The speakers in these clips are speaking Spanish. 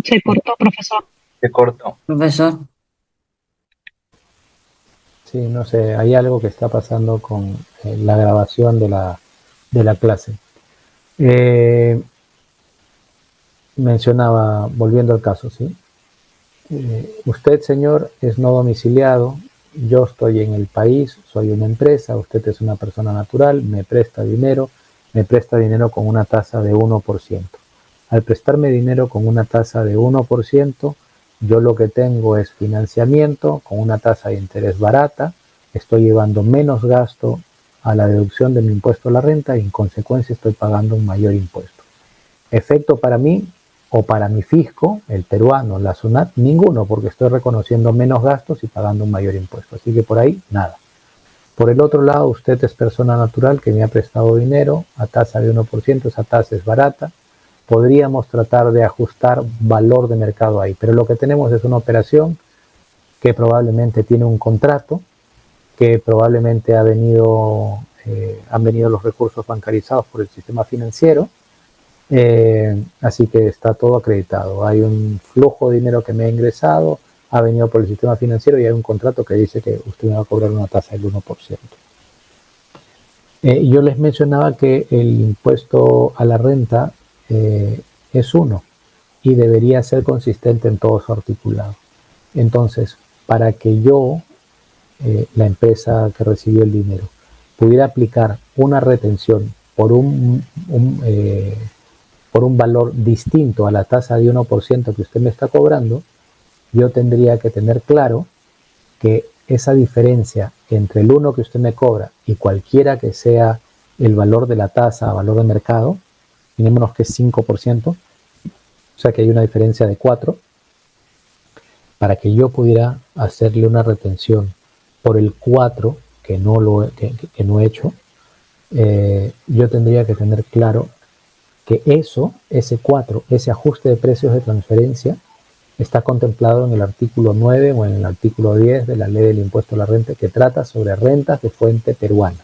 Se cortó, profesor. Se cortó. Profesor, Sí, no sé, hay algo que está pasando con la grabación de la clase. Eh, Mencionaba, volviendo al caso, ¿sí? Usted, señor, es no domiciliado, yo estoy en el país, soy una empresa, usted es una persona natural, me presta dinero con una tasa de 1%. Al prestarme dinero con una tasa de 1%, yo lo que tengo es financiamiento con una tasa de interés barata, estoy llevando menos gasto a la deducción de mi impuesto a la renta y en consecuencia estoy pagando un mayor impuesto. Efecto para mí o para mi fisco, el peruano, la SUNAT, ninguno, porque estoy reconociendo menos gastos y pagando un mayor impuesto. Así que por ahí, nada. Por el otro lado, usted es persona natural que me ha prestado dinero a tasa de 1%, esa tasa es barata. Podríamos tratar de ajustar valor de mercado ahí, pero lo que tenemos es una operación que probablemente tiene un contrato, que probablemente han venido los recursos bancarizados por el sistema financiero. Así que está todo acreditado. Hay un flujo de dinero que me ha ingresado, ha venido por el sistema financiero y hay un contrato que dice que usted me va a cobrar una tasa del 1%. Yo les mencionaba que el impuesto a la renta es uno y debería ser consistente en todo su articulado. Entonces, para que yo, la empresa que recibió el dinero, pudiera aplicar una retención por un valor distinto a la tasa de 1% que usted me está cobrando, yo tendría que tener claro que esa diferencia entre el 1 que usted me cobra y cualquiera que sea el valor de la tasa a valor de mercado, imaginémonos que es 5%, o sea que hay una diferencia de 4, para que yo pudiera hacerle una retención por el 4 que no he hecho, yo tendría que tener claro que ese 4, ese ajuste de precios de transferencia, está contemplado en el artículo 9 o en el artículo 10 de la ley del impuesto a la renta que trata sobre rentas de fuente peruana,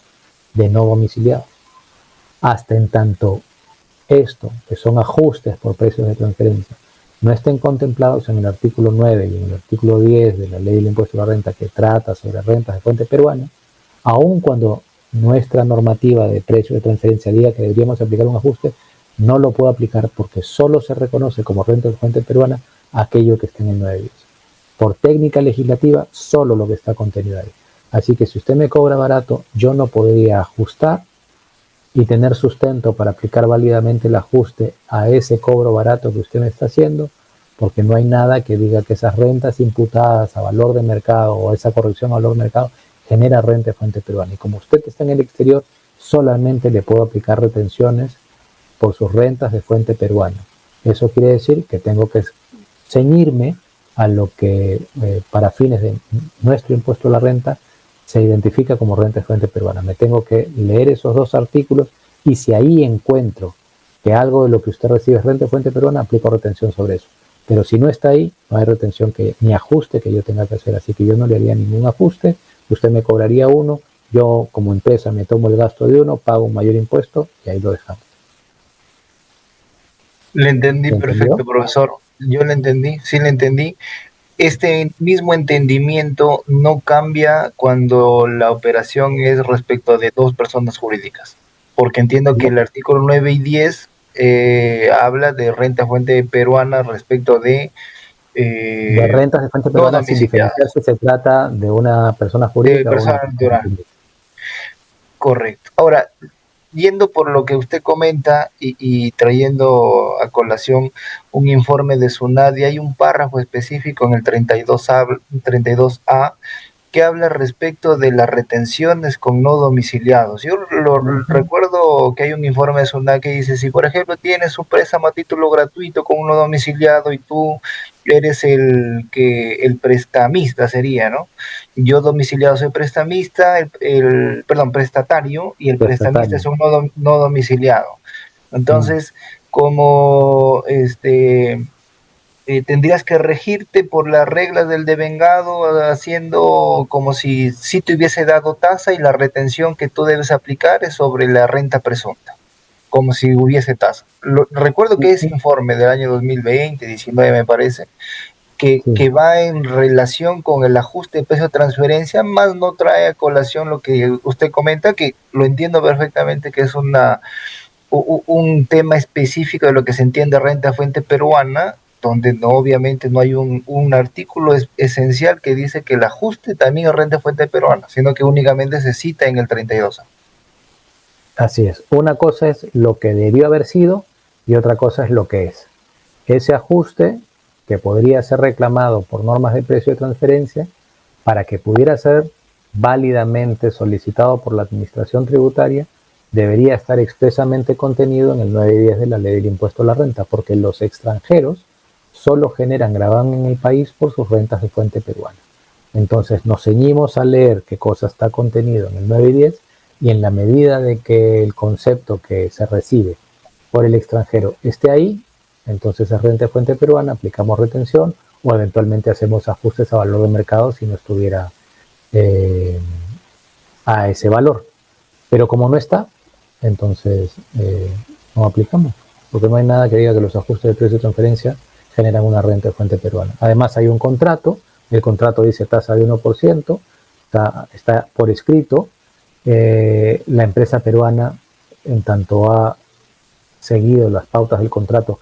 de no domiciliados. Hasta en tanto esto, que son ajustes por precios de transferencia, no estén contemplados en el artículo 9 y en el artículo 10 de la ley del impuesto a la renta que trata sobre rentas de fuente peruana, aun cuando nuestra normativa de precio de transferencia diga que deberíamos aplicar un ajuste, no lo puedo aplicar porque solo se reconoce como renta de fuente peruana aquello que esté en el 910. Por técnica legislativa, solo lo que está contenido ahí. Así que si usted me cobra barato, yo no podría ajustar y tener sustento para aplicar válidamente el ajuste a ese cobro barato que usted me está haciendo, porque no hay nada que diga que esas rentas imputadas a valor de mercado o esa corrección a valor de mercado genera renta de fuente peruana. Y como usted está en el exterior, solamente le puedo aplicar retenciones por sus rentas de fuente peruana. Eso quiere decir que tengo que ceñirme a lo que para fines de nuestro impuesto a la renta se identifica como renta de fuente peruana. Me tengo que leer esos dos artículos y si ahí encuentro que algo de lo que usted recibe es renta de fuente peruana, aplico retención sobre eso. Pero si no está ahí, no hay retención ni ajuste que yo tenga que hacer. Así que yo no le haría ningún ajuste, usted me cobraría uno, yo como empresa me tomo el gasto de uno, pago un mayor impuesto y ahí lo dejamos. Le entendí ¿Se perfecto, entendió? profesor. Yo le entendí, sí le entendí. Este mismo entendimiento no cambia cuando la operación es respecto de dos personas jurídicas, porque entiendo que No, el artículo 9 y 10 habla de renta fuente peruana respecto de de rentas de fuente no peruana sin diferenciar domiciliadas, si se trata de una persona de jurídica o una persona persona natural. física. Correcto. Ahora, yendo por lo que usted comenta y trayendo a colación un informe de SUNADI, hay un párrafo específico en el 32A que habla respecto de las retenciones con no domiciliados. Yo lo Ujú. recuerdo que hay un informe de SUNAT que dice, si por ejemplo tienes un préstamo a título gratuito con un no domiciliado y tú eres el prestamista sería, ¿no? Yo domiciliado soy prestamista, perdón, prestatario y el prestamista es Prestatario. un no domiciliado. Mm. Entonces, como tendrías que regirte por las reglas del devengado, haciendo como si te hubiese dado tasa y la retención que tú debes aplicar es sobre la renta presunta. como si hubiese tasa. Recuerdo que ese informe del año 2020, 19 me parece, Sí, que va en relación con el ajuste de precio de transferencia, más no trae a colación lo que usted comenta, que lo entiendo perfectamente, que es un tema específico de lo que se entiende renta fuente peruana, donde no, obviamente no hay un artículo esencial que dice que el ajuste también es renta fuente peruana, sino que únicamente se cita en el 32. así es. Una cosa es lo que debió haber sido y otra cosa es lo que es. Ese ajuste que podría ser reclamado por normas de precio de transferencia para que pudiera ser válidamente solicitado por la Administración Tributaria, debería estar expresamente contenido en el 910 de la Ley del Impuesto a la Renta, porque los extranjeros solo generan gravamen en el país por sus rentas de fuente peruana. Entonces nos ceñimos a leer qué cosa está contenido en el 910 y en la medida de que el concepto que se recibe por el extranjero esté ahí, entonces es renta de fuente peruana, aplicamos retención o eventualmente hacemos ajustes a valor de mercado si no estuviera eh, a ese valor. Pero como no está, entonces no aplicamos, porque no hay nada que diga que los ajustes de precio de transferencia generan una renta de fuente peruana. Además hay un contrato, el contrato dice tasa de 1%, está por escrito, la empresa peruana, en tanto ha seguido las pautas del contrato,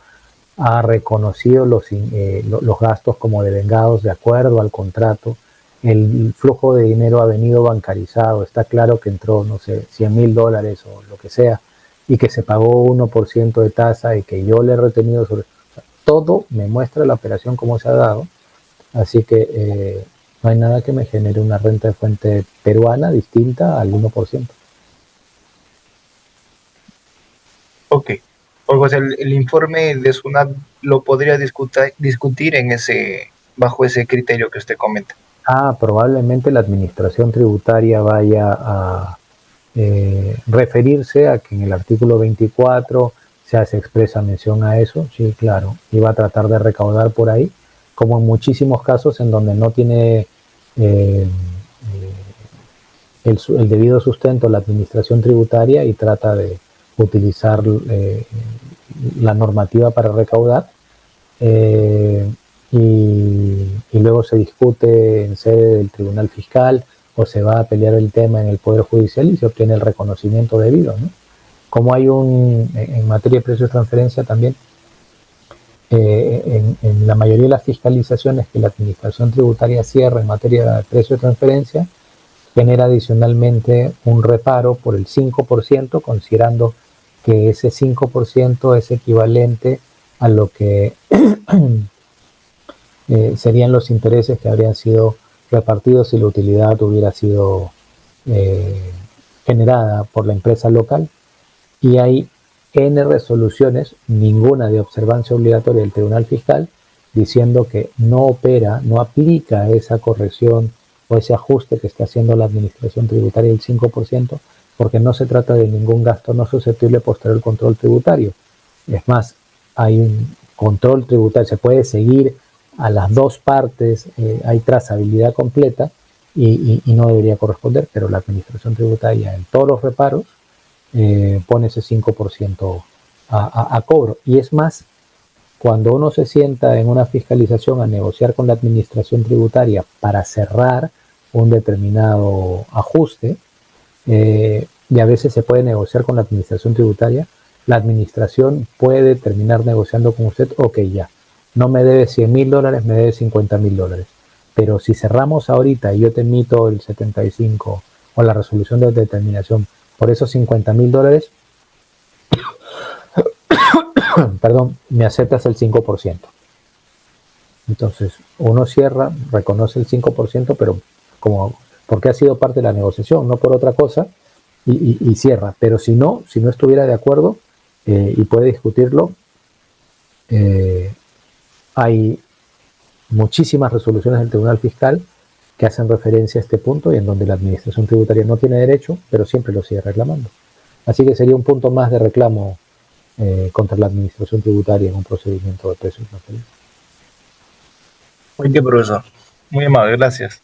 ha reconocido los gastos como devengados de acuerdo al contrato. El flujo de dinero ha venido bancarizado, está claro que entró, no sé, $100,000 o lo que sea, y que se pagó 1% de tasa y que yo le he retenido sobre... O sea, todo me muestra la operación como se ha dado, así que no hay nada que me genere una renta de fuente peruana distinta al 1%. Ok. O sea, el informe de SUNAT lo podría discutir en bajo ese criterio que usted comenta. Probablemente la administración tributaria vaya a referirse a que en el artículo 24 se hace expresa mención a eso, sí, claro, y va a tratar de recaudar por ahí, como en muchísimos casos en donde no tiene el debido sustento la administración tributaria y trata de utilizar la normativa para recaudar, eh, y luego se discute en sede del Tribunal Fiscal o se va a pelear el tema en el Poder Judicial y se obtiene el reconocimiento debido, ¿no? Como hay en materia de precios de transferencia también, en la mayoría de las fiscalizaciones que la Administración Tributaria cierra en materia de precios de transferencia, genera adicionalmente un reparo por el 5%, considerando que ese 5% es equivalente a lo que serían los intereses que habrían sido repartidos si la utilidad hubiera sido eh, generada por la empresa local. Y hay N resoluciones, ninguna de observancia obligatoria del Tribunal Fiscal, diciendo que no opera, no aplica esa corrección o ese ajuste que está haciendo la Administración Tributaria del 5%, porque no se trata de ningún gasto no susceptible de posterior control tributario. Es más, hay un control tributario, se puede seguir a las dos partes, hay trazabilidad completa y no debería corresponder, pero la Administración Tributaria en todos los reparos pone ese 5% a cobro. Y es más, cuando uno se sienta en una fiscalización a negociar con la administración tributaria para cerrar un determinado ajuste, y a veces se puede negociar con la administración tributaria, la administración puede terminar negociando con usted, ok, ya, no me debes $100,000, me debes $50,000. Pero si cerramos ahorita y yo te emito el 75 o la resolución de determinación por esos $50,000, perdón, me aceptas el 5%. Entonces, uno cierra, reconoce el 5%, pero como porque ha sido parte de la negociación, no por otra cosa, y cierra. Pero si no estuviera de acuerdo y puede discutirlo, eh, hay muchísimas resoluciones del Tribunal Fiscal que hacen referencia a este punto y en donde la Administración Tributaria no tiene derecho, pero siempre lo sigue reclamando. Así que sería un punto más de reclamo contra la Administración Tributaria en un procedimiento de precios transferidos. Muy bien, profesor. Muy amable, gracias.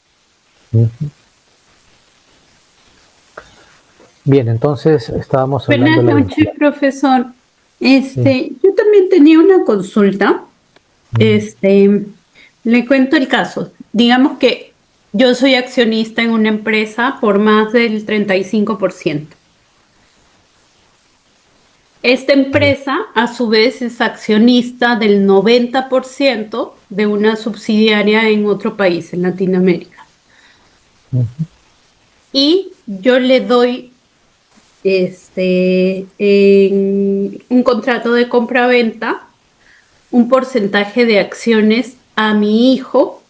Uh -huh. Bien, entonces estábamos hablando Buenas de la noches, vinculación. profesor. Sí. Yo también tenía una consulta. Este, le cuento el caso. Digamos que yo soy accionista en una empresa por más del 35%. Esta Bien. empresa, a su vez, es accionista del 90% de una subsidiaria en otro país, en Latinoamérica. Ujú. Y yo le doy en un contrato de compraventa un porcentaje de acciones a mi hijo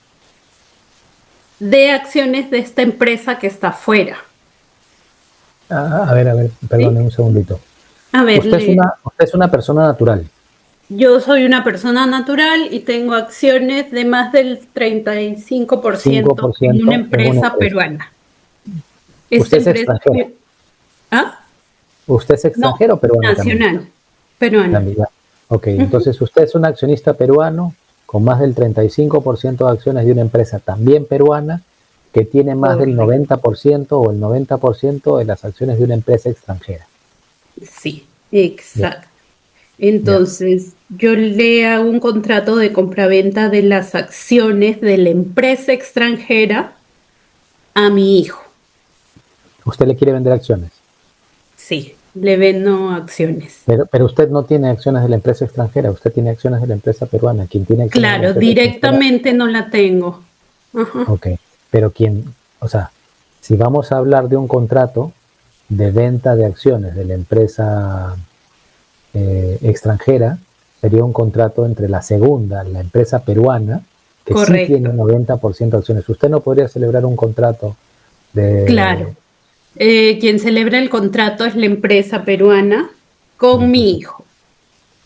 de acciones de esta empresa que está afuera. A ver, perdone ¿Sí? un segundito. A ver, Usted es una persona natural, yo soy una persona natural y tengo acciones de más del 35% en una 5% en una empresa empresa. peruana. Esta Usted es empresa, extranjera. ¿ah? Usted es No, extranjero o peruano también. nacional, peruana. También, ya. Ok, Ujú. entonces usted es un accionista peruano con más del 35% de acciones de una empresa también peruana que tiene más del Correcto. 90% o el 90% de las acciones de una empresa extranjera. Sí, Ya, exacto. ya. Entonces, yo le hago un contrato de compraventa de las acciones de la empresa extranjera a mi hijo. Usted le quiere vender acciones, Sí, le vendo acciones. pero usted no tiene acciones de la empresa extranjera, usted tiene acciones de la empresa peruana. Quien tiene acciones de la Claro, empresa extranjera, directamente no la tengo. Ajá, ok, pero o sea, si vamos a hablar de un contrato de venta de acciones de la empresa extranjera, sería un contrato entre la segunda, la empresa peruana, que sí tiene correcto, 90% de acciones. Usted no podría celebrar un contrato de, claro. Quien celebra el contrato es la empresa peruana de con mi empresa hijo.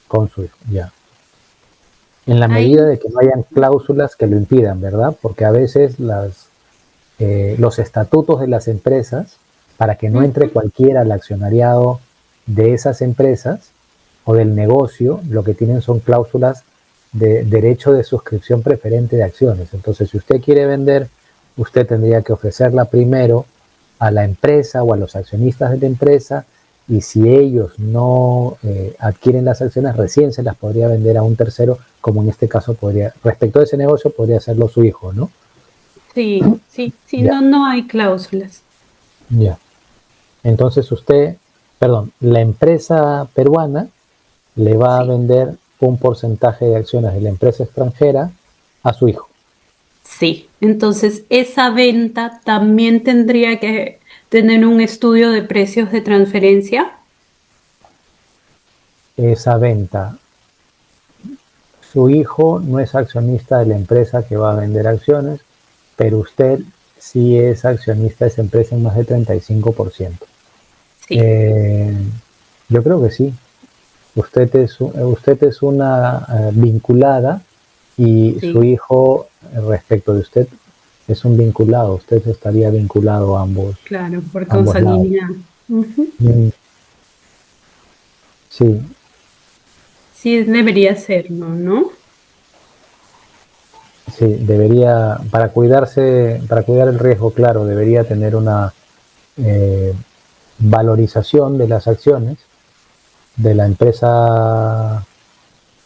con su hijo, ya. En la medida Ahí, de que no hayan cláusulas que lo impidan, ¿verdad? Porque a veces los estatutos de las empresas, para que no entre ujú, cualquiera al accionariado de esas empresas o del negocio, lo que tienen son cláusulas de derecho de suscripción preferente de acciones. Entonces, si usted quiere vender, usted tendría que ofrecerla primero a la empresa o a los accionistas de la empresa, y si ellos no adquieren las acciones, recién se las podría vender a un tercero, como en este caso podría, respecto a ese negocio, podría hacerlo su hijo, ¿no? sí, sí, sí, Ya, no, no hay cláusulas. ya. Entonces usted, perdón, la empresa peruana le va a Sí. vender un porcentaje de acciones de la empresa extranjera a su hijo. Sí, entonces esa venta también tendría que tener un estudio de precios de transferencia. Esa venta, su hijo no es accionista de la empresa que va a vender acciones, pero usted sí es accionista de esa empresa en más del 35%. Sí, Eh, yo creo que sí. Usted es una vinculada y su sí, hijo, respecto de usted, es un vinculado. Usted estaría vinculado claro, por a ambos lados. consanguinidad. Ujú. Mm, sí, Sí, debería serlo, ¿no? sí, debería, para cuidar el riesgo, claro, debería tener una eh, valorización de las acciones de la empresa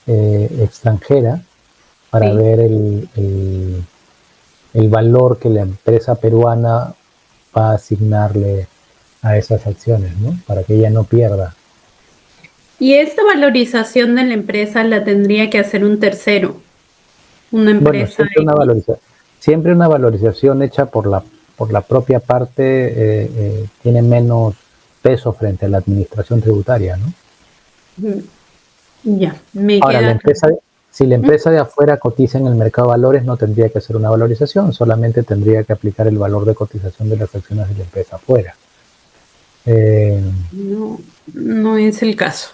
extranjera para Sí. ver el valor que la empresa peruana va a asignarle a esas acciones, ¿no? Para que ella no pierda. Y esta valorización de la empresa la tendría que hacer un tercero, una Bueno, empresa X. siempre una valorización hecha por la propia parte tiene menos peso frente a la administración tributaria, ¿no? Mm, ya, me Ahora, queda claro. si la Ujú. empresa de afuera cotiza en el mercado de valores, no tendría que hacer una valorización, solamente tendría que aplicar el valor de cotización de las acciones de la empresa afuera. Eh, No, no es el caso.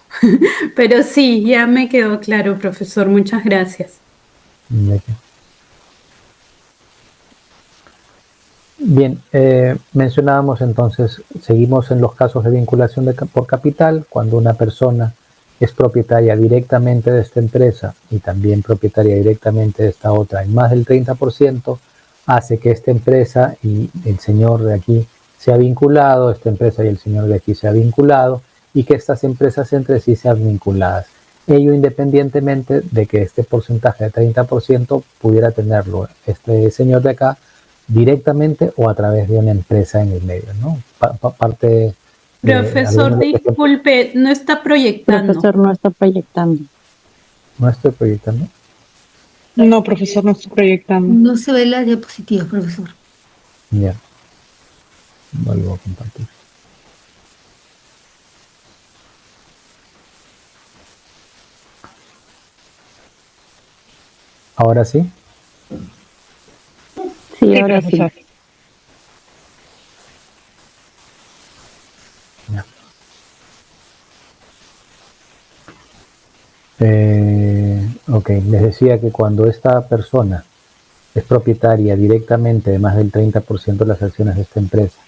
Pero sí, ya me quedó claro, profesor. Muchas gracias. Bien, mencionábamos entonces, seguimos en los casos de vinculación por capital, cuando una persona es propietaria directamente de esta empresa y también propietaria directamente de esta otra en más del 30%, hace que esta empresa y el señor de aquí se ha vinculado, esta empresa y el señor de aquí se ha vinculado, y que estas empresas entre sí sean vinculadas. Ello independientemente de que este porcentaje de 30% pudiera tenerlo este señor de acá directamente o a través de una empresa en el medio, ¿no? Parte de Profesor, algunos de los ejemplos. disculpe, no está proyectando. Profesor, no está proyectando. No estoy proyectando. No, profesor, no estoy proyectando. No se ve la diapositiva, profesor. Ya, vuelvo a compartir. Ahora sí. Sí, Sí, ahora sí. profesor. Ya. Ok, les decía que cuando esta persona es propietaria directamente de más del 30% de las acciones de esta empresa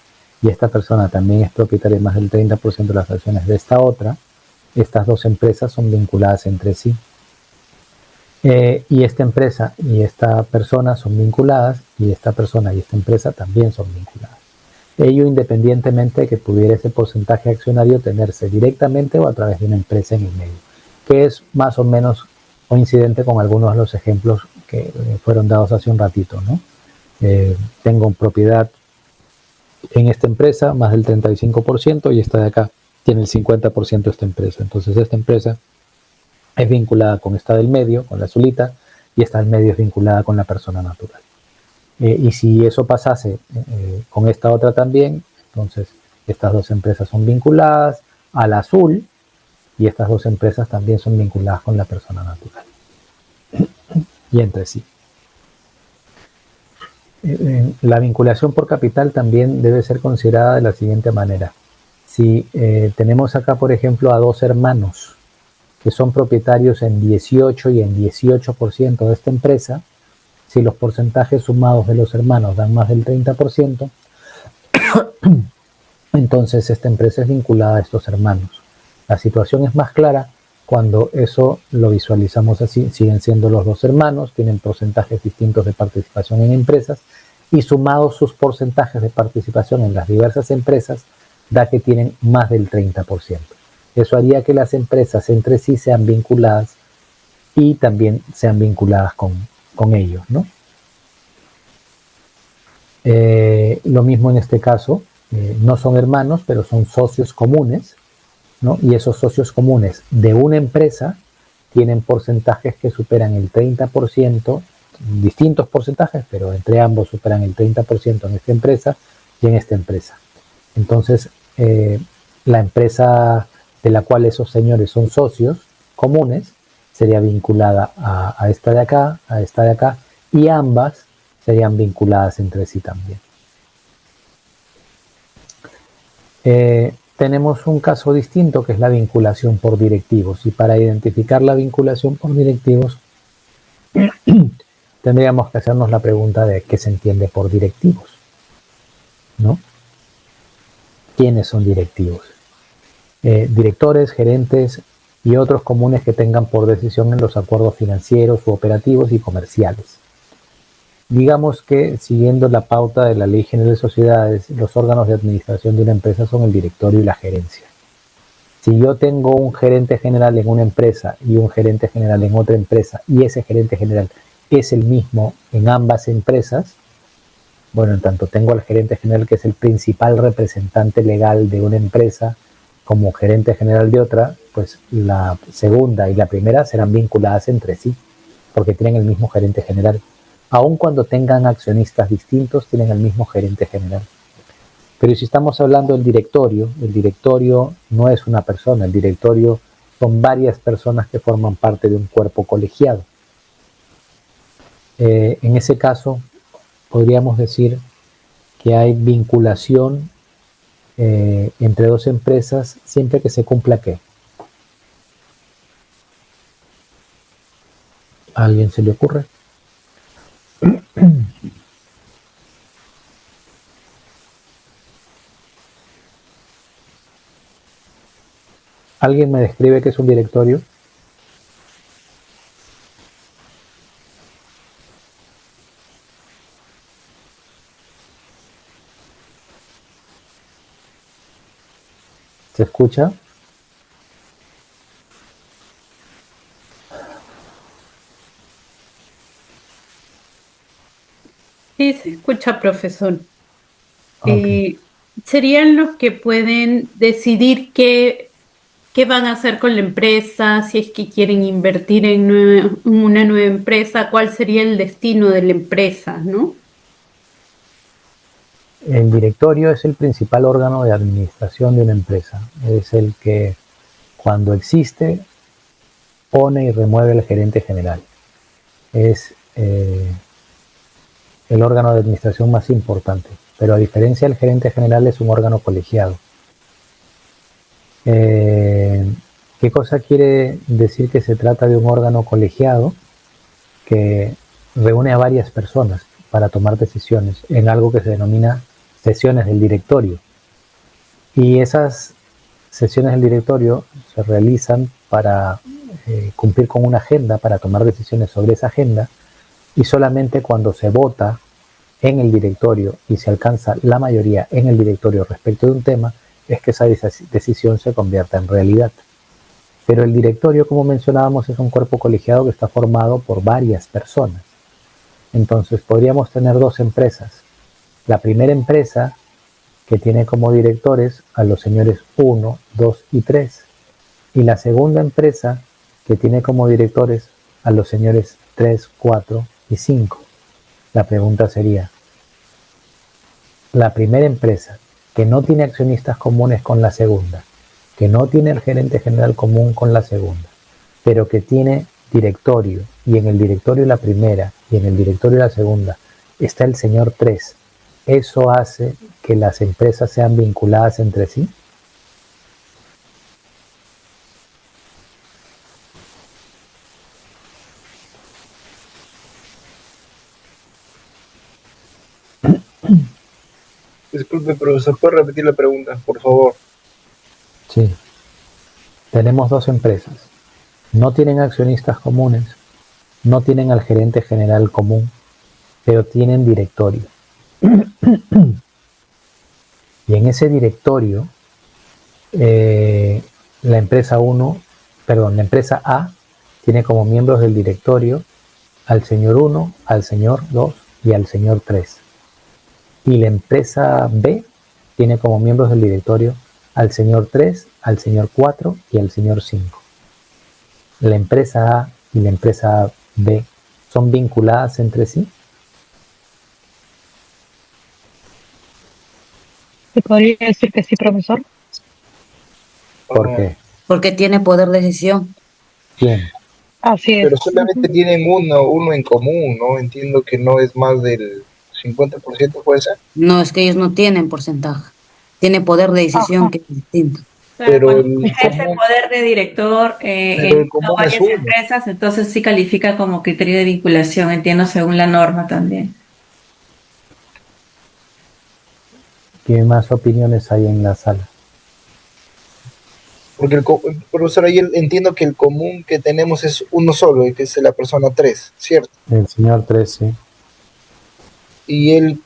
y esta persona también es propietaria de más del 30% de las acciones de esta otra, estas dos empresas son vinculadas entre sí. Y esta empresa y esta persona son vinculadas y esta persona y esta empresa también son vinculadas. Ello independientemente de que pudiera ese porcentaje accionario tenerse directamente o a través de una empresa en el medio, que es más o menos coincidente con algunos de los ejemplos que fueron dados hace un ratito, ¿no? Tengo propiedad en esta empresa, más del 35%, y esta de acá tiene el 50% de esta empresa. Entonces esta empresa es vinculada con esta del medio, con la azulita, y esta del medio es vinculada con la persona natural. Y si eso pasase con esta otra también, entonces estas dos empresas son vinculadas al azul y estas dos empresas también son vinculadas con la persona natural y entre sí. La vinculación por capital también debe ser considerada de la siguiente manera. Si tenemos acá, por ejemplo, a dos hermanos que son propietarios en 18 y en 18% de esta empresa, si los porcentajes sumados de los hermanos dan más del 30%, entonces esta empresa es vinculada a estos hermanos. La situación es más clara cuando eso lo visualizamos así. Siguen siendo los dos hermanos, tienen porcentajes distintos de participación en empresas y sumados sus porcentajes de participación en las diversas empresas da que tienen más del 30%. Eso haría que las empresas entre sí sean vinculadas y también sean vinculadas con ellos, ¿no? Lo mismo en este caso, no son hermanos, pero son socios comunes, ¿no? Y esos socios comunes de una empresa tienen porcentajes que superan el 30%, distintos porcentajes, pero entre ambos superan el 30% en esta empresa y en esta empresa. Entonces, la empresa de la cual esos señores son socios comunes sería vinculada a esta de acá, a esta de acá, y ambas serían vinculadas entre sí también. Tenemos un caso distinto que es la vinculación por directivos, y para identificar la vinculación por directivos tendríamos que hacernos la pregunta de qué se entiende por directivos, ¿no? ¿Quiénes son directivos? Directores, gerentes y otros comunes que tengan por decisión en los acuerdos financieros u operativos y comerciales. Digamos que, siguiendo la pauta de la Ley General de Sociedades, los órganos de administración de una empresa son el directorio y la gerencia. Si yo tengo un gerente general en una empresa y un gerente general en otra empresa y ese gerente general es el mismo en ambas empresas, bueno, en tanto tengo al gerente general que es el principal representante legal de una empresa como gerente general de otra, pues la segunda y la primera serán vinculadas entre sí, porque tienen el mismo gerente general. Aun cuando tengan accionistas distintos, tienen el mismo gerente general. Pero si estamos hablando del directorio, el directorio no es una persona, el directorio son varias personas que forman parte de un cuerpo colegiado. En ese caso, podríamos decir que hay vinculación entre dos empresas siempre que se cumpla ¿qué? ¿A alguien se le ocurre? ¿Alguien me describe qué es un directorio? ¿Se escucha? Sí, se escucha, profesor. Ok. Serían los que pueden decidir qué van a hacer con la empresa, si es que quieren invertir en una nueva empresa, cuál sería el destino de la empresa, ¿no? El directorio es el principal órgano de administración de una empresa. Es el que, cuando existe, pone y remueve el gerente general. Es el órgano de administración más importante, pero a diferencia del gerente general es un órgano colegiado. ¿Qué cosa quiere decir que se trata de un órgano colegiado? Que reúne a varias personas para tomar decisiones en algo que se denomina sesiones del directorio. Y esas sesiones del directorio se realizan para cumplir con una agenda, para tomar decisiones sobre esa agenda, y solamente cuando se vota en el directorio y se alcanza la mayoría en el directorio respecto de un tema, es que esa decisión se convierta en realidad. Pero el directorio, como mencionábamos, es un cuerpo colegiado que está formado por varias personas. Entonces podríamos tener dos empresas. La primera empresa, que tiene como directores a los señores 1, 2 y 3. Y la segunda empresa, que tiene como directores a los señores 3, 4 y 5. La pregunta sería, la primera empresa que no tiene accionistas comunes con la segunda, que no tiene el gerente general común con la segunda, pero que tiene directorio, y en el directorio la primera y en el directorio la segunda está el señor 3, ¿eso hace que las empresas sean vinculadas entre sí? Disculpe, profesor, ¿puede repetir la pregunta, por favor? Sí. Tenemos dos empresas. No tienen accionistas comunes, no tienen al gerente general común, pero tienen directorio. Y en ese directorio, la empresa la empresa A tiene como miembros del directorio al señor 1, al señor 2 y al señor 3. Y la empresa B tiene como miembros del directorio al señor 3, al señor 4 y al señor 5. La empresa A y la empresa B son vinculadas entre sí. ¿Se podría decir que sí, profesor? ¿Por qué? Porque tiene poder de decisión. ¿Quién? Así es. Pero solamente tienen uno en común, ¿no? Entiendo que no es más del 50%, ¿puede ser? No, es que ellos no tienen porcentaje. Tiene poder de decisión Ajá. que es distinto. Claro, Pero cuando el ejerce común, poder de director pero el en común es varias uno. empresas, entonces sí califica como criterio de vinculación, entiendo, según la norma también. ¿Qué más opiniones hay en la sala? Porque profesor, ahí entiendo que el común que tenemos es uno solo, y que es la persona 3, ¿cierto? El señor 13. Y él,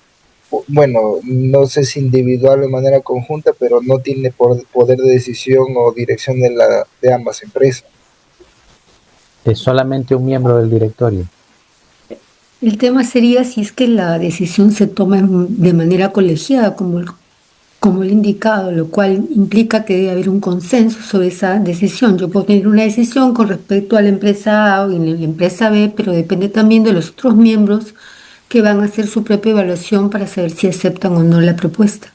bueno, no sé si individual o de manera conjunta, pero no tiene poder de decisión o dirección de ambas empresas. Es solamente un miembro del directorio. El tema sería si es que la decisión se toma de manera colegiada, como el indicado, lo cual implica que debe haber un consenso sobre esa decisión. Yo puedo tener una decisión con respecto a la empresa A o en la empresa B, pero depende también de los otros miembros que van a hacer su propia evaluación para saber si aceptan o no la propuesta.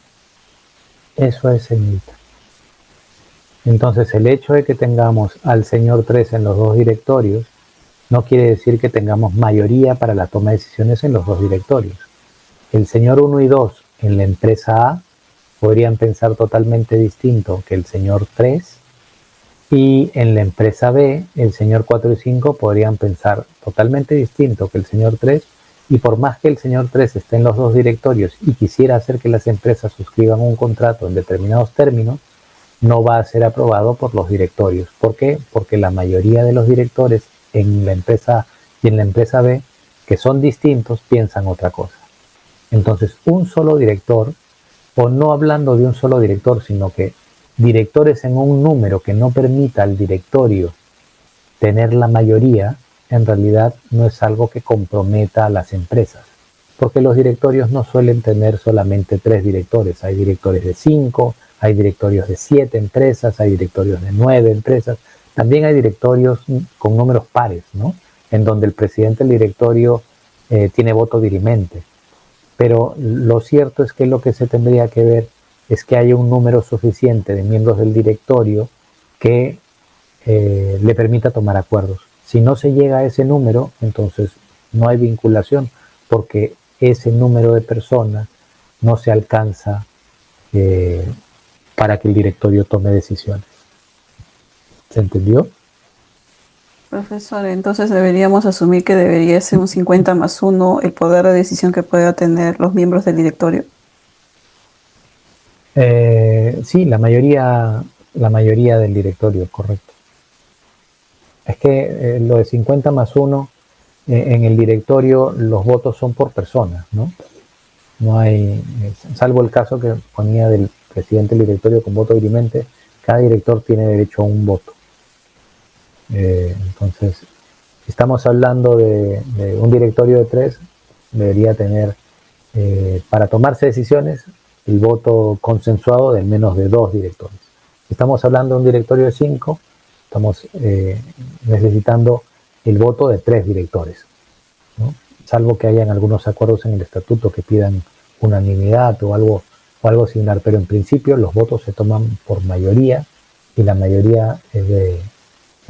Eso es, señorita. Entonces, el hecho de que tengamos al señor 3 en los dos directorios no quiere decir que tengamos mayoría para la toma de decisiones en los dos directorios. El señor 1 y 2 en la empresa A podrían pensar totalmente distinto que el señor 3, y en la empresa B el señor 4 y 5 podrían pensar totalmente distinto que el señor 3, y por más que el señor 3 esté en los dos directorios y quisiera hacer que las empresas suscriban un contrato en determinados términos, no va a ser aprobado por los directorios. ¿Por qué? Porque la mayoría de los directores en la empresa A y en la empresa B, que son distintos, piensan otra cosa. Entonces, un solo director, o no hablando de un solo director, sino que directores en un número que no permita al directorio tener la mayoría, en realidad no es algo que comprometa a las empresas, porque los directorios no suelen tener solamente 3 directores, hay directores de 5, hay directorios de 7 empresas, hay directorios de 9 empresas, también hay directorios con números pares, ¿no? En donde el presidente del directorio tiene voto dirimente. Pero lo cierto es que lo que se tendría que ver es que haya un número suficiente de miembros del directorio que le permita tomar acuerdos. Si no se llega a ese número, entonces no hay vinculación, porque ese número de personas no se alcanza para que el directorio tome decisiones. ¿Se entendió? Profesor, entonces deberíamos asumir que debería ser un 50+1 el poder de decisión que pueda tener los miembros del directorio. Sí, la mayoría del directorio, correcto. Es que lo de 50+1 en el directorio los votos son por persona, ¿no? No hay, salvo el caso que ponía del presidente del directorio con voto dirimente, cada director tiene derecho a un voto. Entonces, si estamos hablando de un directorio de 3, debería tener, para tomarse decisiones, el voto consensuado de menos de 2 directores. Si estamos hablando de un directorio de 5, estamos necesitando el voto de 3 directores, ¿no? Salvo que hayan algunos acuerdos en el estatuto que pidan unanimidad o algo similar, pero en principio los votos se toman por mayoría y la mayoría es de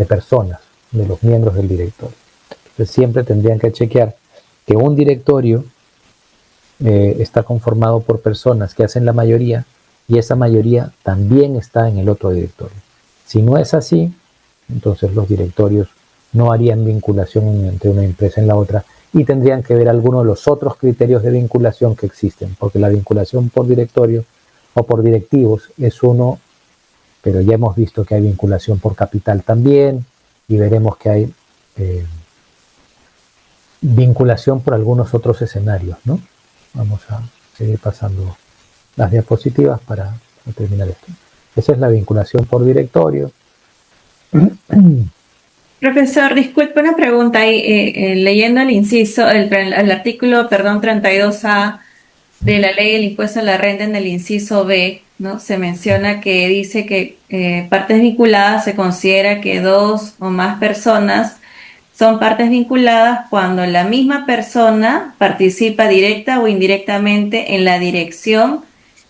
personas, de los miembros del directorio. Entonces siempre tendrían que chequear que un directorio está conformado por personas que hacen la mayoría y esa mayoría también está en el otro directorio. Si no es así, entonces los directorios no harían vinculación entre una empresa en la otra y tendrían que ver algunos de los otros criterios de vinculación que existen, porque la vinculación por directorio o por directivos es uno, pero ya hemos visto que hay vinculación por capital también y veremos que hay vinculación por algunos otros escenarios, ¿no? Vamos a seguir pasando las diapositivas para terminar esto. Esa es la vinculación por directorio. Profesor, disculpe una pregunta ahí, leyendo el inciso, el artículo, perdón, 32A de la ley del impuesto a la renta en el inciso B, ¿no? Se menciona que dice que partes vinculadas se considera que 2 o más personas son partes vinculadas cuando la misma persona participa directa o indirectamente en la dirección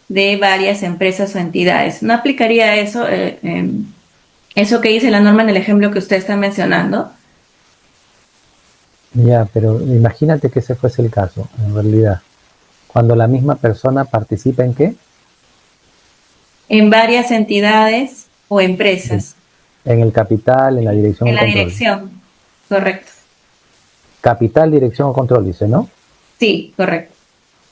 de varias empresas o entidades. ¿No aplicaría eso, eso que dice la norma en el ejemplo que usted está mencionando? Ya, pero imagínate que ese fuese el caso, en realidad. Cuando la misma persona participa ¿en qué? En varias entidades o empresas. En el capital, en la dirección En o la control. dirección, correcto. Capital, dirección o control, dice, ¿no? Sí, correcto.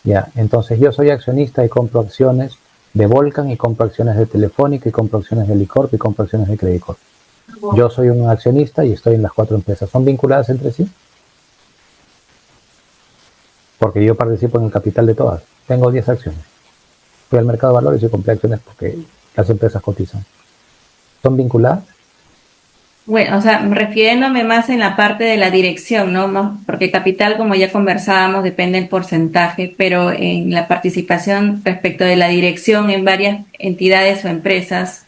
Ya, entonces yo soy accionista y compro acciones de Volcan y compro acciones de Telefónica y compro acciones de Licorp y compro acciones de Credicorp. Yo soy un accionista y estoy en las 4 empresas. ¿Son vinculadas entre sí? Porque yo participo en el capital de todas. Tengo 10 acciones. Fui al mercado de valores y compré acciones porque las empresas cotizan. ¿Son vinculadas? Bueno, o sea, refiriéndome más en la parte de la dirección, ¿no? Porque capital, como ya conversábamos, depende del porcentaje, pero en la participación respecto de la dirección en varias entidades o empresas,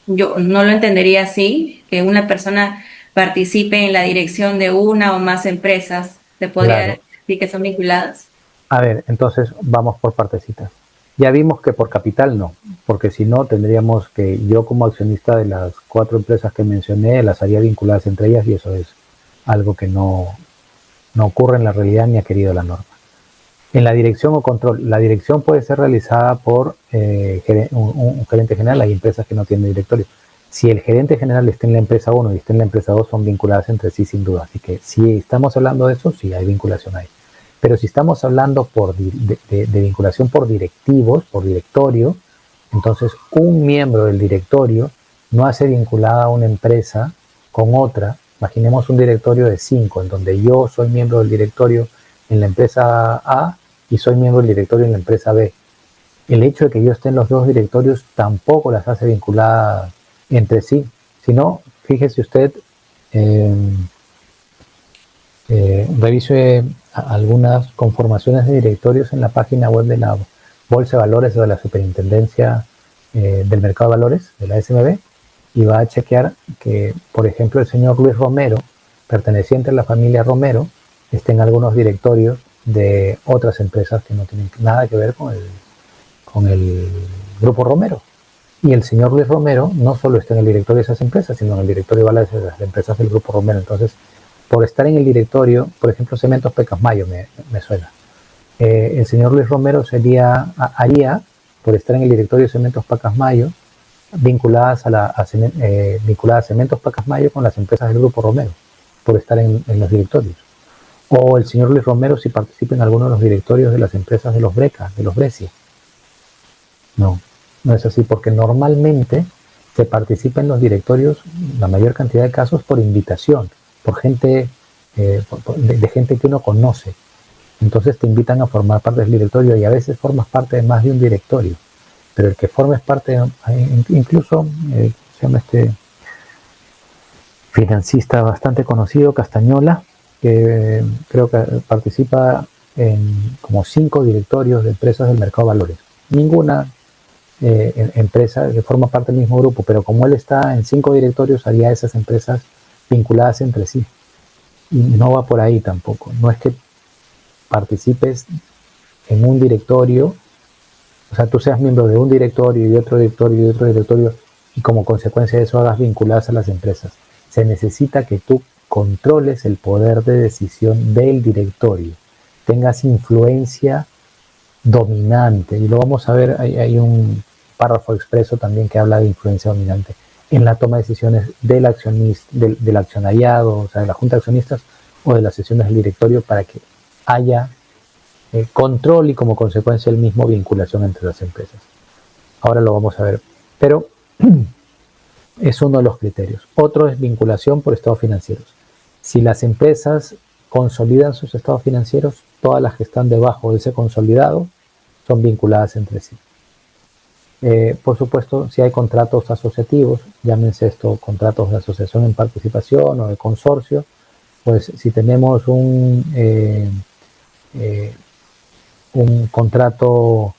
yo no lo entendería así, que una persona participe en la dirección de una o más empresas, se podría Claro. decir que son vinculadas. A ver, entonces vamos por partecitas. Ya vimos que por capital no, porque si no tendríamos que yo como accionista de las 4 empresas que mencioné las haría vinculadas entre ellas y eso es algo que no ocurre en la realidad ni ha querido la norma. En la dirección o control, la dirección puede ser realizada por un gerente general, hay empresas que no tienen directorio. Si el gerente general está en la empresa 1 y está en la empresa 2 son vinculadas entre sí sin duda, así que si estamos hablando de eso, sí hay vinculación ahí. Pero si estamos hablando de vinculación por directivos, por directorio, entonces un miembro del directorio no hace vinculada a una empresa con otra. Imaginemos un directorio de 5, en donde yo soy miembro del directorio en la empresa A y soy miembro del directorio en la empresa B. el hecho de que yo esté en los dos directorios tampoco las hace vinculadas entre sí. Si no, fíjese usted, revise algunas conformaciones de directorios en la página web de la Bolsa de Valores o de la Superintendencia del Mercado de Valores, de la SMB, y va a chequear que, por ejemplo, el señor Luis Romero, perteneciente a la familia Romero, esté en algunos directorios de otras empresas que no tienen nada que ver con el Grupo Romero. Y el señor Luis Romero no solo está en el directorio de esas empresas, sino en el directorio de las empresas del Grupo Romero. Entonces, por estar en el directorio, por ejemplo, Cementos Pecasmayo me suena. El señor Luis Romero haría, por estar en el directorio de Cementos Pacasmayo, vinculadas a Cementos Pacasmayo con las empresas del Grupo Romero, por estar en los directorios. O el señor Luis Romero si participa en alguno de los directorios de las empresas de los Breca, de los Brescia. No es así, porque normalmente se participa en los directorios, la mayor cantidad de casos, por invitación, por gente, de gente que uno conoce. Entonces te invitan a formar parte del directorio y a veces formas parte de más de un directorio. Pero el que formes parte, incluso, se llama este financista bastante conocido, Castañola, que creo que participa en como 5 directorios de empresas del mercado de valores. Ninguna empresa que forma parte del mismo grupo, pero como él está en 5 directorios, haría esas empresas vinculadas entre sí. Y no va por ahí tampoco. No es que participes en un directorio, o sea, tú seas miembro de un directorio y otro directorio y otro directorio, y como consecuencia de eso hagas vinculadas a las empresas. Se necesita que tú controles el poder de decisión del directorio, tengas influencia dominante, y lo vamos a ver, hay un párrafo expreso también que habla de influencia dominante en la toma de decisiones del accionista, del accionariado, o sea, de la junta de accionistas o de las sesiones del directorio, para que haya control y como consecuencia el mismo vinculación entre las empresas. Ahora lo vamos a ver, pero es uno de los criterios. Otro es vinculación por estados financieros. Si las empresas consolidan sus estados financieros, todas las que están debajo de ese consolidado son vinculadas entre sí. Por supuesto, si hay contratos asociativos, llámense esto contratos de asociación en participación o de consorcio, pues si tenemos un contrato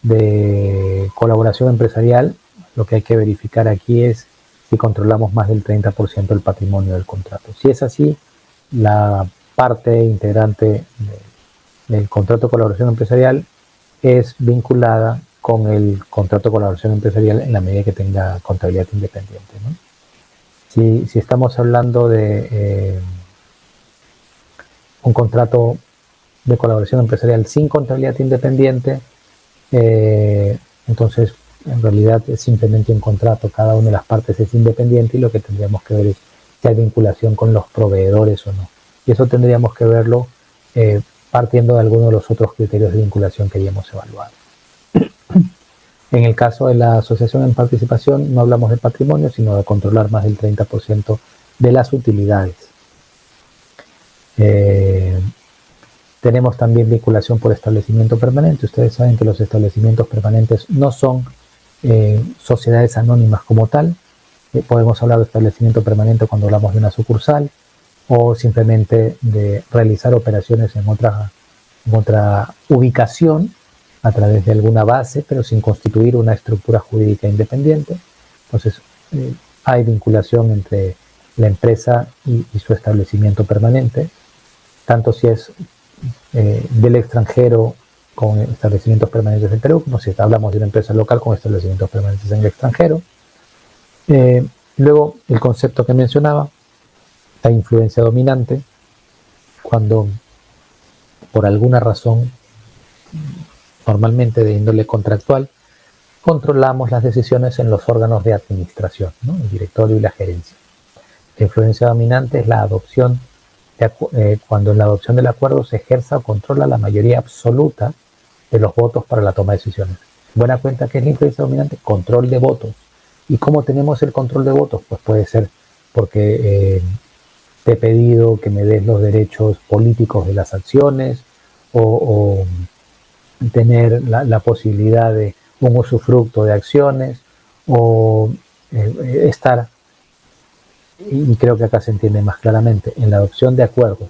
de colaboración empresarial, lo que hay que verificar aquí es si controlamos más del 30% del patrimonio del contrato. Si es así, la parte integrante del contrato de colaboración empresarial es vinculada con el contrato de colaboración empresarial en la medida que tenga contabilidad independiente, ¿no? Si estamos hablando de un contrato de colaboración empresarial sin contabilidad independiente, entonces en realidad es simplemente un contrato, cada una de las partes es independiente y lo que tendríamos que ver es si hay vinculación con los proveedores o no. Y eso tendríamos que verlo partiendo de algunos de los otros criterios de vinculación que ya hemos evaluado. En el caso de la asociación en participación no hablamos de patrimonio, sino de controlar más del 30% de las utilidades. Tenemos también vinculación por establecimiento permanente. Ustedes saben que los establecimientos permanentes no son sociedades anónimas como tal. Podemos hablar de establecimiento permanente cuando hablamos de una sucursal o simplemente de realizar operaciones en otra ubicación a través de alguna base, pero sin constituir una estructura jurídica independiente. Entonces, hay vinculación entre la empresa y su establecimiento permanente, tanto si es del extranjero con establecimientos permanentes en Perú, como si hablamos de una empresa local con establecimientos permanentes en el extranjero. Luego, el concepto que mencionaba, la influencia dominante, cuando por alguna razón, normalmente de índole contractual, controlamos las decisiones en los órganos de administración, ¿no? El directorio y la gerencia. La influencia dominante es la adopción, cuando en la adopción del acuerdo se ejerza o controla la mayoría absoluta de los votos para la toma de decisiones. Buena cuenta, ¿qué es la influencia dominante? Control de votos. ¿Y cómo tenemos el control de votos? Pues puede ser porque te he pedido que me des los derechos políticos de las acciones o tener la posibilidad de un usufructo de acciones o estar, y creo que acá se entiende más claramente, en la adopción de acuerdos.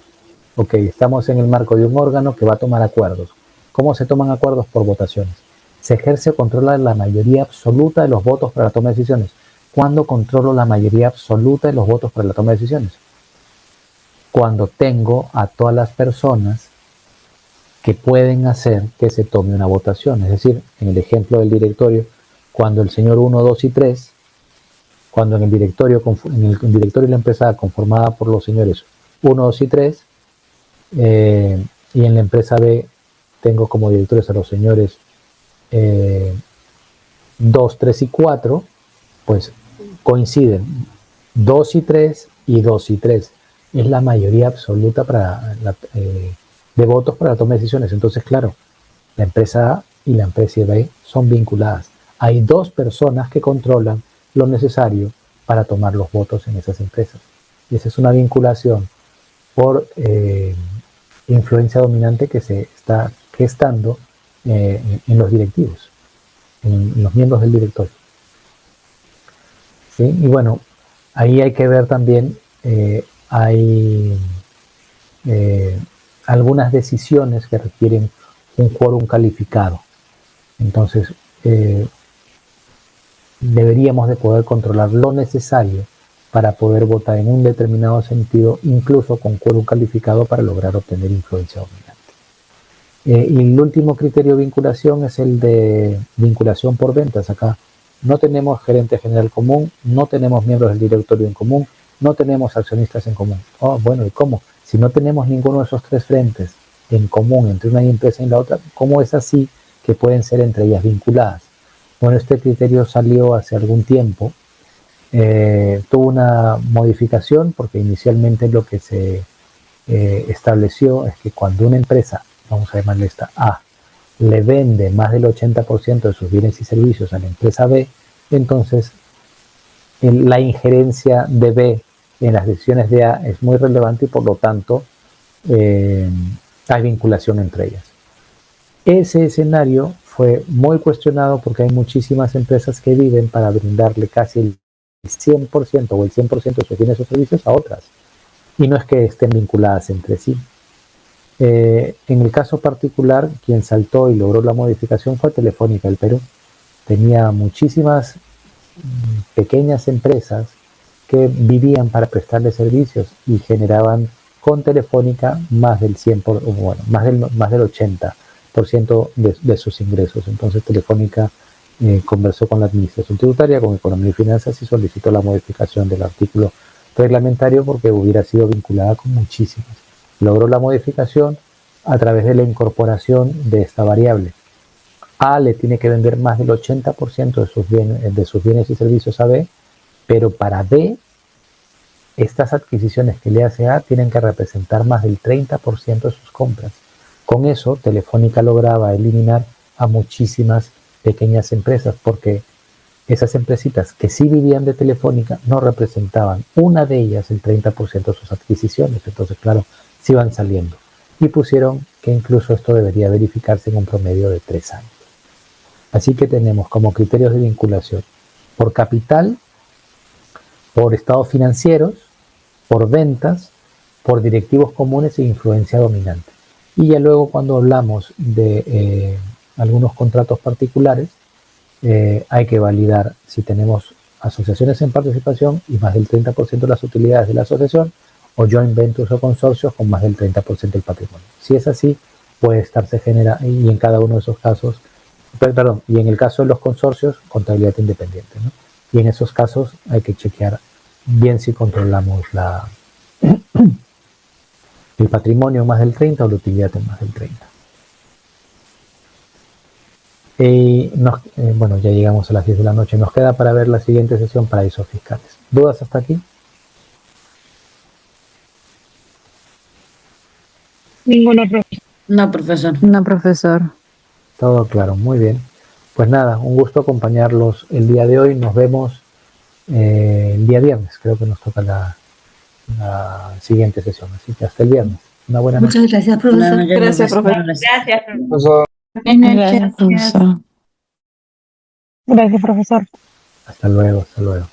Ok, estamos en el marco de un órgano que va a tomar acuerdos. ¿Cómo se toman acuerdos? Por votaciones. Se ejerce o controla la mayoría absoluta de los votos para la toma de decisiones. ¿Cuándo controlo la mayoría absoluta de los votos para la toma de decisiones? Cuando tengo a todas las personas que pueden hacer que se tome una votación. Es decir, en el ejemplo del directorio, cuando el señor 1, 2 y 3, cuando en el directorio de la empresa conformada por los señores 1, 2 y 3, y en la empresa B tengo como directores a los señores 2, 3 y 4, pues coinciden 2 y 3 y 2 y 3. Es la mayoría absoluta de votos para la toma de decisiones. Entonces, claro, la empresa A y la empresa B son vinculadas. Hay dos personas que controlan lo necesario para tomar los votos en esas empresas. Y esa es una vinculación por influencia dominante que se está gestando en los directivos, en los miembros del directorio. ¿Sí? Y bueno, ahí hay que ver también, hay algunas decisiones que requieren un quórum calificado. Entonces, deberíamos de poder controlar lo necesario para poder votar en un determinado sentido, incluso con quórum calificado, para lograr obtener influencia dominante. Y el último criterio de vinculación es el de vinculación por ventas. Acá no tenemos gerente general común, no tenemos miembros del directorio en común, no tenemos accionistas en común. Oh, bueno, ¿y cómo? Si no tenemos ninguno de esos tres frentes en común entre una empresa y la otra, ¿cómo es así que pueden ser entre ellas vinculadas? Bueno, este criterio salió hace algún tiempo, tuvo una modificación porque inicialmente lo que se estableció es que cuando una empresa, vamos a llamarle esta A, le vende más del 80% de sus bienes y servicios a la empresa B, entonces la injerencia de B en las decisiones de A es muy relevante y por lo tanto hay vinculación entre ellas. Ese escenario fue muy cuestionado porque hay muchísimas empresas que viven para brindarle casi el 100% o el 100% de sus bienes o servicios a otras. Y no es que estén vinculadas entre sí. En el caso particular, quien saltó y logró la modificación fue Telefónica del Perú. Tenía muchísimas pequeñas empresas que vivían para prestarle servicios y generaban con Telefónica más del 100%, bueno, más del 80% de sus ingresos. Entonces Telefónica conversó con la Administración Tributaria, con Economía y Finanzas y solicitó la modificación del artículo reglamentario porque hubiera sido vinculada con muchísimas. Logró la modificación a través de la incorporación de esta variable. A le tiene que vender más del 80% de sus bienes y servicios a B, pero para B, estas adquisiciones que le hace A tienen que representar más del 30% de sus compras. Con eso, Telefónica lograba eliminar a muchísimas pequeñas empresas, porque esas empresitas que sí vivían de Telefónica no representaban una de ellas el 30% de sus adquisiciones. Entonces, claro, se iban saliendo. Y pusieron que incluso esto debería verificarse en un promedio de 3 años. Así que tenemos como criterios de vinculación por capital, por estados financieros, por ventas, por directivos comunes e influencia dominante. Y ya luego cuando hablamos de algunos contratos particulares, hay que validar si tenemos asociaciones en participación y más del 30% de las utilidades de la asociación, o joint ventures o consorcios con más del 30% del patrimonio. Si es así, puede estarse genera, y en cada uno de esos casos, y en el caso de los consorcios, contabilidad independiente, ¿no? Y en esos casos hay que chequear bien si controlamos el patrimonio más del 30 o la utilidad en más del 30. Bueno, ya llegamos a las 10 de la noche. Nos queda para ver la siguiente sesión, paraísos fiscales. ¿Dudas hasta aquí? Ninguno, profesor. No, profesor. No, profesor. Todo claro, muy bien. Pues nada, un gusto acompañarlos el día de hoy. Nos vemos el día viernes. Creo que nos toca la siguiente sesión. Así que hasta el viernes. Una buena noche. Muchas gracias, profesor. Gracias, profesor. Gracias. Profesor. Gracias, profesor. Gracias, profesor. Hasta luego, hasta luego.